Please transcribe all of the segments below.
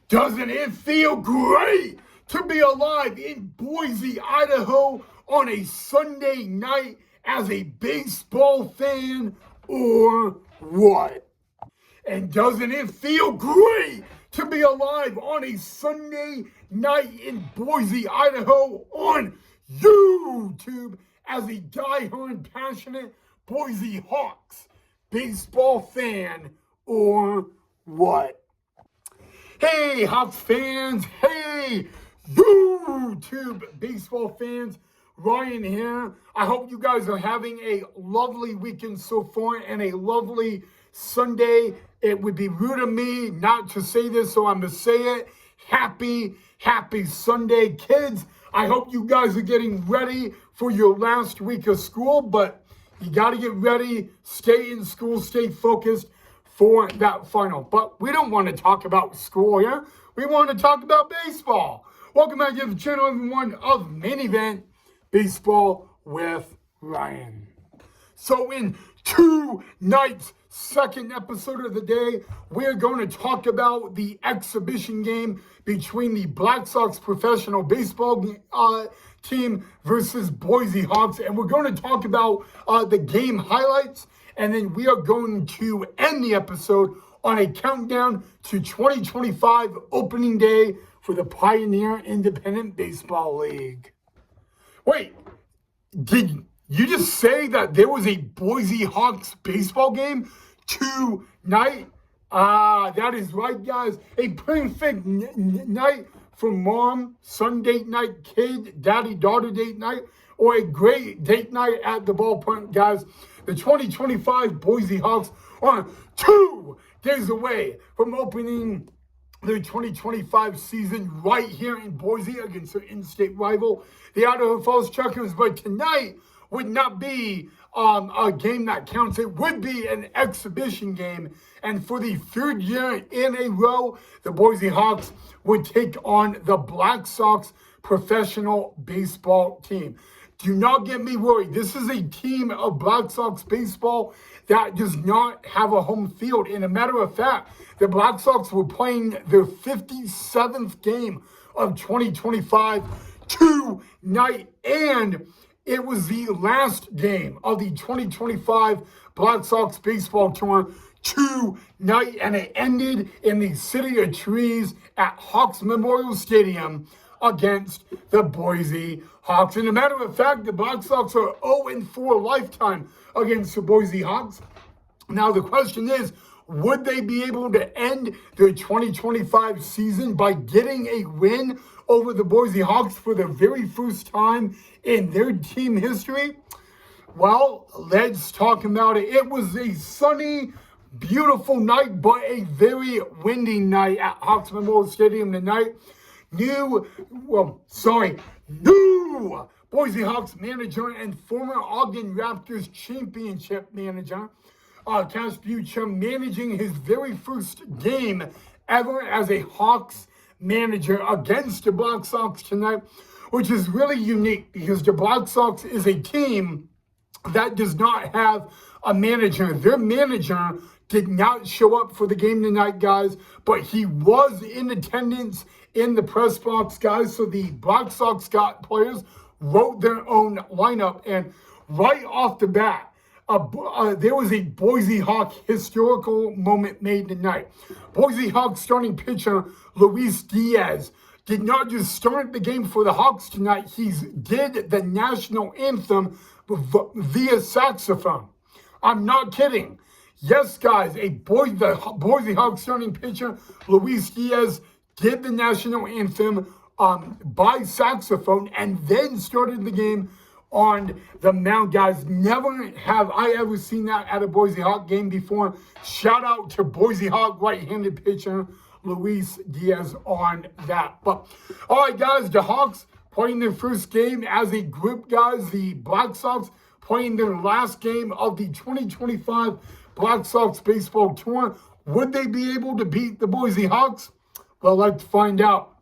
Doesn't it feel great to be alive in Boise, Idaho on a Sunday night as a baseball fan, or what? And doesn't it feel great to be alive on a Sunday night in Boise, Idaho on YouTube as a diehard, passionate Boise Hawks baseball fan, or what? Hey, Hawks fans. Hey, YouTube baseball fans. Ryan here. I hope you guys are having a lovely weekend so far and a lovely Sunday. It would be rude of me not to say this, so I'm going to say it. Happy Sunday, kids. I hope you guys are getting ready for your last week of school, but you got to get ready, stay in school, stay focused for that final. But we don't want to talk about school here. We want to talk about baseball. Welcome back to the channel, everyone, of Main Event Baseball with Ryan. So in tonight's second episode of the day, we're going to talk about the exhibition game between the Black Sox professional baseball team versus Boise Hawks. And we're going to talk about the game highlights. And then we are going to end the episode on a countdown to 2025 opening day for the Pioneer Independent Baseball League. Wait, did you just say that there was a Boise Hawks baseball game tonight? That is right, guys. A perfect night for mom, son date night, kid, daddy, daughter date night, or a great date night at the ballpark, guys. The 2025 Boise Hawks are 2 days away from opening their 2025 season right here in Boise against their in-state rival, the Idaho Falls Truckers. But tonight would not be a game that counts. It would be an exhibition game. And for the third year in a row, the Boise Hawks would take on the Black Sox professional baseball team. Do not get me worried. This is a team of Black Sox baseball that does not have a home field. And a matter of fact, the Black Sox were playing their 57th game of 2025 tonight. And it was the last game of the 2025 Black Sox baseball tour tonight. And it ended in the City of Trees at Hawks Memorial Stadium against the Boise Hawks. And a matter of fact, the Black Sox are 0-4 lifetime against the Boise Hawks. Now the question is, would they be able to end their 2025 season by getting a win over the Boise Hawks for the very first time in their team history? Well, let's talk about it. It was a sunny, beautiful night, but a very windy night at Hawks Memorial Stadium tonight. New Boise Hawks manager and former Ogden Raptors championship manager, Cash Bucher, managing his very first game ever as a Hawks manager against the Black Sox tonight, which is really unique because the Black Sox is a team that does not have a manager. Their manager did not show up for the game tonight, guys, but he was in attendance in the press box, guys. So the Black Sox players wrote their own lineup, and right off the bat, there was a Boise Hawk historical moment made tonight. Boise Hawks starting pitcher Luis Diaz did not just start the game for the Hawks tonight, he did the national anthem via saxophone. I'm not kidding. Yes, guys, the Boise Hawks starting pitcher Luis Diaz did the national anthem by saxophone and then started the game on the mound, guys. Never have I ever seen that at a Boise Hawk game before. Shout out to Boise Hawk right-handed pitcher Luis Diaz on that. But all right, guys, the Hawks playing their first game as a group, guys. The Black Sox playing their last game of the 2025 Black Sox baseball tour. Would they be able to beat the Boise Hawks? Well, let's find out.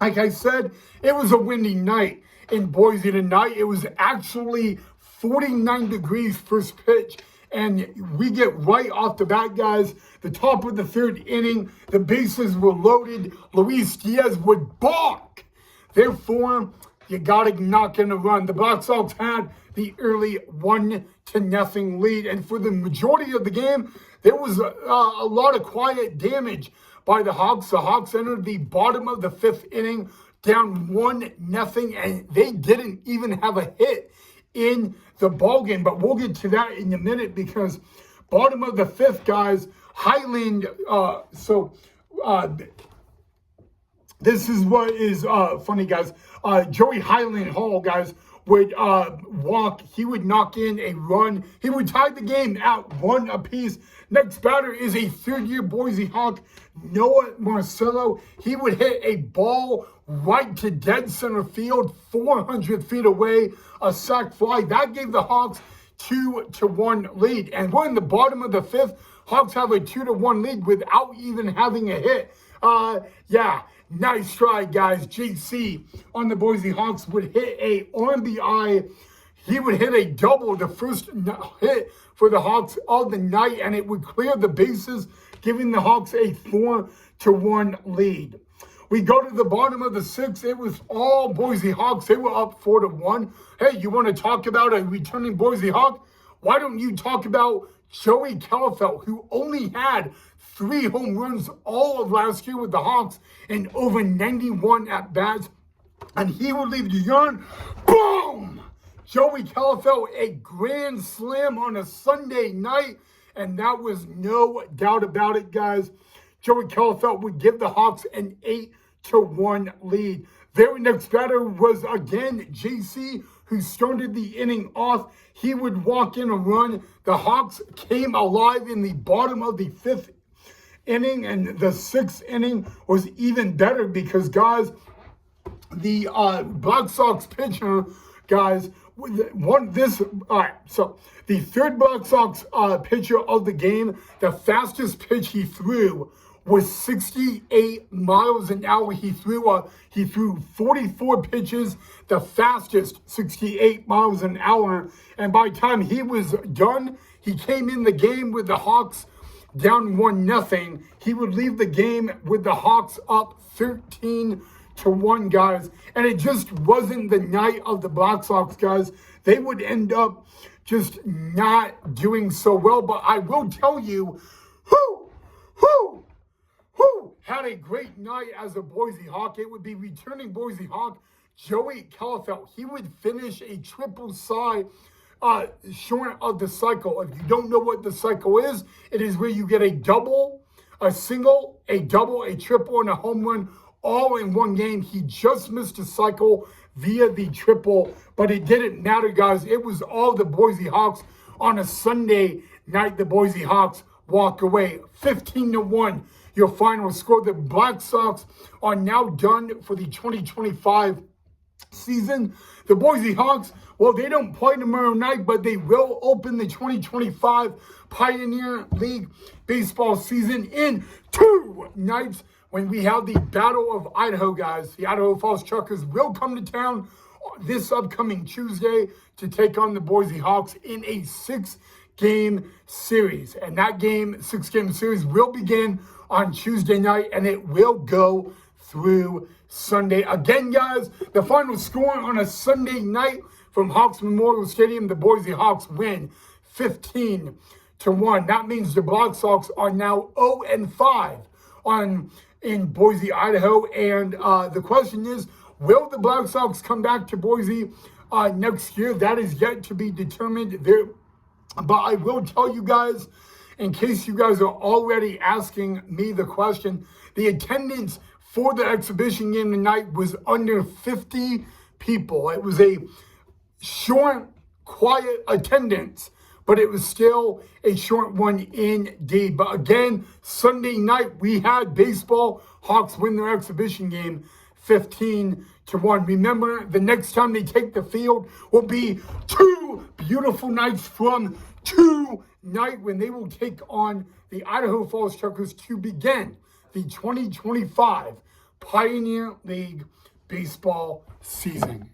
Like I said, it was a windy night in Boise tonight. It was actually 49 degrees first pitch And we get right off the bat, guys. The top of the third inning, the bases were loaded. Luis Diaz would balk. Therefore, you got to knock in a run. The Black Sox had the early 1-0 lead. And for the majority of the game, there was a lot of quiet damage by the Hawks. The Hawks entered the bottom of the fifth inning down 1-0, and they didn't even have a hit in the ballgame. But we'll get to that in a minute, because bottom of the fifth, guys, Highland, this is what is funny, guys. Joey Highland Hall, guys, would walk. He would knock in a run. He would tie the game at 1 apiece. Next batter is a third-year Boise Hawk, Noah Marcello. He would hit a ball right to dead center field, 400 feet away, a sac fly. That gave the Hawks 2-1 lead. And we're in the bottom of the fifth. Hawks have a 2-1 lead without even having a hit. Yeah. Nice try, guys. JC on the Boise Hawks would hit a RBI. He would hit a double, the first hit for the Hawks of the night, and it would clear the bases, giving the Hawks a 4-1 lead. We go to the bottom of the sixth. It was all Boise Hawks. They were up 4-1. Hey, you want to talk about a returning Boise Hawk? Why don't you talk about Joey Calafelt, who only had 3 home runs all of last year with the Hawks and over 91 at-bats, and he would leave the yard. Boom! Joey Calafelt, a grand slam on a Sunday night, and that was no doubt about it, guys. Joey Calafelt would give the Hawks an 8-1 lead. Their next batter was, again, JC, who started the inning off. He would walk in a run. The Hawks came alive in the bottom of the fifth inning, and the sixth inning was even better because, guys, the Black Sox pitcher, guys, so the third Black Sox pitcher of the game, the fastest pitch he threw was 68 miles an hour. He threw 44 pitches, the fastest 68 miles an hour. And by the time he was done, he came in the game with the Hawks down 1-0. He would leave the game with the Hawks up 13-1, guys. And it just wasn't the night of the Black Sox, guys. They would end up just not doing so well. But I will tell you, who had a great night as a Boise Hawk? It would be returning Boise Hawk, Joey Calafelt. He would finish a triple side short of the cycle. If you don't know what the cycle is, it is where you get a double, a single, a double, a triple, and a home run all in one game. He just missed a cycle via the triple, but it didn't matter, guys. It was all the Boise Hawks on a Sunday night. The Boise Hawks walk away 15-1. Your final score. The Black Sox are now done for the 2025 season. The Boise Hawks, well, they don't play tomorrow night, but they will open the 2025 Pioneer League baseball season in 2 nights when we have the Battle of Idaho, guys. The Idaho Falls Truckers will come to town this upcoming Tuesday to take on the Boise Hawks in a 6-game series. And that game, 6-game series, will begin on Tuesday night, and it will go through Sunday. Again, guys, the final score on a Sunday night from Hawks Memorial Stadium, the Boise Hawks win 15-1. That means the Black Sox are now 0-5 in Boise, Idaho. And the question is, will the Black Sox come back to Boise next year? That is yet to be determined. But I will tell you guys, in case you guys are already asking me the question, the attendance for the exhibition game tonight was under 50 people. It was a short, quiet attendance, but it was still a short one indeed. But again, Sunday night, we had baseball. Hawks win their exhibition game 15-1. Remember, the next time they take the field will be 2 beautiful nights from tonight when they will take on the Idaho Falls Truckers to begin the 2025 Pioneer League baseball season.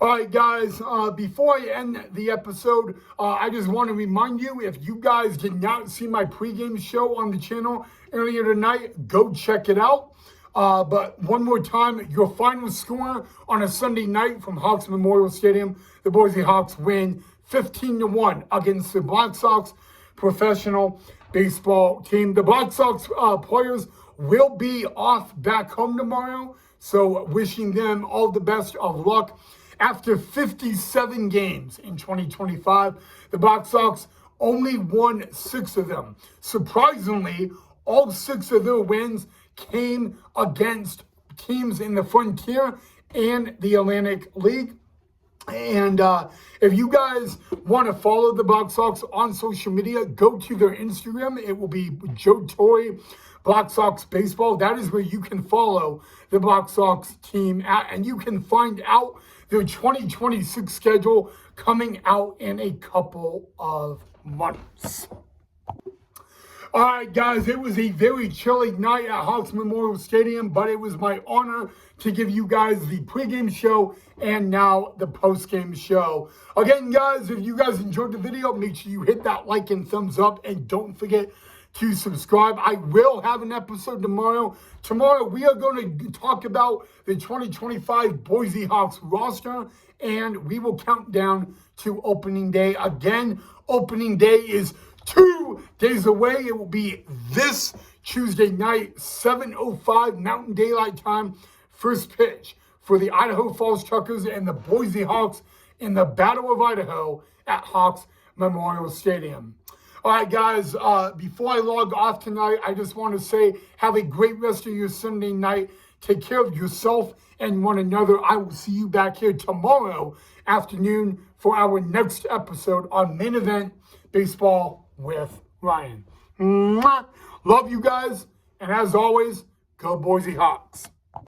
All right, guys, before I end the episode, I just want to remind you, if you guys did not see my pregame show on the channel earlier tonight, go check it out. But one more time, your final score on a Sunday night from Hawks Memorial Stadium, the Boise Hawks win 15-1 against the Black Sox professional baseball team. The Black Sox players will be off back home tomorrow, so wishing them all the best of luck. After 57 games in 2025, the Black Sox only won 6 of them. Surprisingly, all 6 of their wins came against teams in the Frontier and the Atlantic League. And if you guys want to follow the Black Sox on social media, go to their Instagram. It will be Joe Torre Black Sox Baseball. That is where you can follow the Black Sox team at, and you can find out their 2026 schedule coming out in a couple of months. All right, guys, it was a very chilly night at Hawks Memorial Stadium, but it was my honor to give you guys the pregame show and now the postgame show. Again, guys, if you guys enjoyed the video, make sure you hit that like and thumbs up, and don't forget to subscribe. I will have an episode tomorrow. Tomorrow, we are going to talk about the 2025 Boise Hawks roster, and we will count down to opening day. Again, opening day is 2 days away. It will be this Tuesday night, 7:05 Mountain Daylight Time. First pitch for the Idaho Falls Truckers and the Boise Hawks in the Battle of Idaho at Hawks Memorial Stadium. All right, guys, before I log off tonight, I just want to say have a great rest of your Sunday night. Take care of yourself and one another. I will see you back here tomorrow afternoon for our next episode on Main Event Baseball with Ryan. Mwah! Love you guys, and as always, go Boise Hawks.